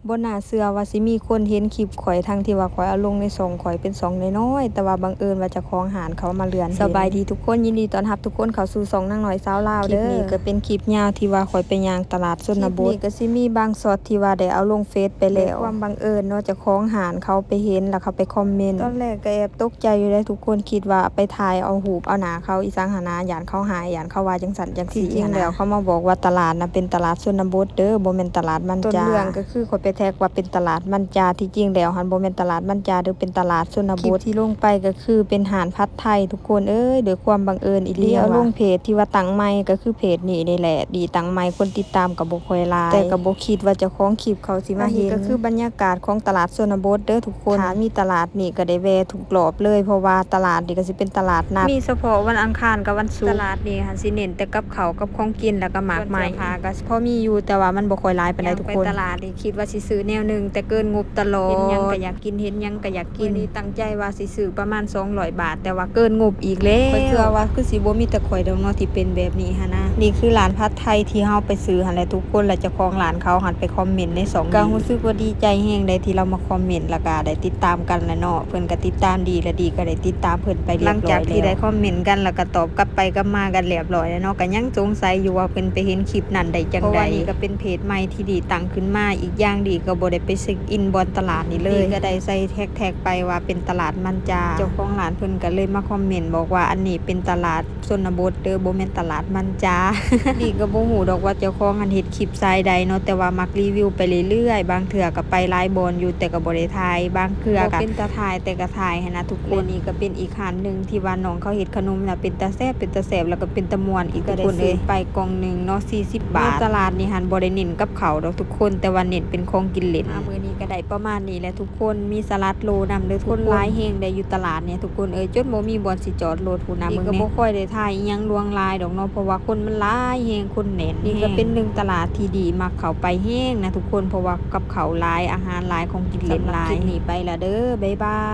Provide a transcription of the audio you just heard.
บ่น่าเชื่อว่าสิมีคนเห็นคลิปข้อยทั้งที่ว่าข้อยเอาลงในช่องข้อยเป็นช่องน้อยๆแต่ว่าบังเอิญว่าเจ้าของร้านเขามาเลื่อนเห็นสบายดีทุกคนยินดีต้อนรับทุกคนเข้าสู่ช่องนางน้อยสาวลาวเด้อคลิปนี้ก็เป็นคลิปยาวที่ว่าข้อยไปย่างตลาดชนบทคลิปนี้ก็สิมีบางช็อตที่ว่าได้เอาลงเฟซไปแล้วความบังเอิญเนาะเจ้าของร้านเขาไปเห็นแล้วเขาไปคอมเมนต์ตอนแรกก็แอบตกใจอยู่เด้ทุกคนคิดว่าไปถ่ายเอารูปเอาหน้าเขาอีสังหานะย้านเขาหายย้านเขาว่าจังซั่นจังซี่จริงแล้วเขามาบอกว่าตลาดน่ะเป็นตลาดชนบทเด้อบ่แม่นตลาดมันจาต้นเรื่องก็คือข้อยไปแท็กว่าเป็นตลาดมันจาที่จริงแล้วหันบ่แม่นตลาดมันจาเด้อเป็นตลาดชนบทที่ลงไปก็คือเป็นร้านผัดไทยทุกคนเอ้ยด้วยความบังเอิญอีหลีเอาลงเพจที่ว่าตั้งใหม่ก็คือเพจนี้นี่แหละดีตั้งใหม่คนติดตามก็บ่ค่อยหลายแต่ก็บ่คิดว่าเจ้าของคลิปเขาสิมาเห็นก็คือบรรยากาศของตลาดชนบทเด้อทุกคนถ้ามีตลาดนี่ก็ได้แวะทุกรอบเลยเพราะว่าตลาดนี่ก็สิเป็นตลาดนัดมีเฉพาะวันอังคารกับวันศุกร์ตลาดนี่หันสิเน้นแต่กับข้าวกับของกินแล้วก็หมากไม้ก็พอมีอยู่แต่ว่ามันบ่ค่อยหลายปานใดทุกคนไปตลาดนี่คิดว่าสิซื้อแนวนึงแต่เกินงบตลอดเห็นหยังก็อยากกินเห็นหยังก็อยากกินนี่ตั้งใจว่าสิซื้อประมาณ200 บาทแต่ว่าเกินงบอีกแล้วข้อยเชื่อว่าคือสิบ่มีแต่ข่อยดอกเนาะที่เป็นแบบนี้หันนะนี่คือร้านผัดไทยที่เฮาไปซื้อหั่นแหละทุกคนแล้วเจ้าของร้านเขาหันไปคอมเมนต์ใน2ก็รู้สึกว่าดีใจแฮงได้ที่เรามาคอมเมนต์แล้วก็ได้ติดตามกันแหละเนาะเพิ่นก็ติดตามดีและดีก็ได้ติดตามเพิ่นไปเรียบร้อยแล้วหลังจากที่ได้คอมเมนต์กันแล้วก็ตอบกลับไปกลับมากันเรียบร้อยแล้วเนาะก็ยังสงสัยอยู่ว่าเพิ่นไปเห็นคลิปนั้นได้จังได๋เพราะว่านี่ก็เป็นเพจใหม่ที่ดีตั้งขึ้นมาอีกอย่างดีก็บ่ได้ไปเช็คอินบอนตลาดนี่เลยก็ได้ใส่แท็กไปว่าเป็นตลาดมันจาเจ้าของร้านเพิ่นก็เลยมาคอมเมนต์บอกว่าอันนี้เป็นตลาดชนบทเด้อบ่แม่นตลาดมันจา นี่ก็บ่ฮู้ดอกว่าเจ้าของอันเฮ็ดคลิปสายใดเนาะแต่ว่ามักรีวิวไปเรื่อยๆบางเทื่อก็ไปหลายบอนอยู่แต่ก็บ่ได้ถ่ายบางเทื่อก็เป็นตาถ่ายแต่ก็ถ่ายหันนะทุกคนนี่ก็เป็นอีกร้านนึงที่ว่าน้องเขาเฮ็ดขนมน่ะเป็นตาแซ่บเป็นตาแซ่บแล้วก็เป็นตาม่วนอีกทุกคนเอ้ยไปกล่องนึงเนาะ40 บาทตลาดนี่หันบ่ได้เน้นกับข้าวดอกทุกคนแต่ว่าเน้นเป็นของกินเล่นมื้อนี้ก็ได้ประมาณนี้แหละทุกคนมีสลัดโลนำเด้อทุกคนหลายแฮงได้อยู่ตลาดเนี่ยทุกคนเอ้ยจนบ่มีบ่อนสิจอดรถพู้นนะมื้อนี้ก็บ่ค่อยได้ถ่ายอิหยังลวงลายดอกเนาะเพราะว่าคนมันหลายแฮงคนแน่นนี่ก็เป็น1ตลาดที่ดีมักเข้าไปแฮงนะทุกคนเพราะว่ากับข้าวหลายอาหารหลายของกินเล่นหลายคลิปนี้ไปละเด้อบ๊ายบาย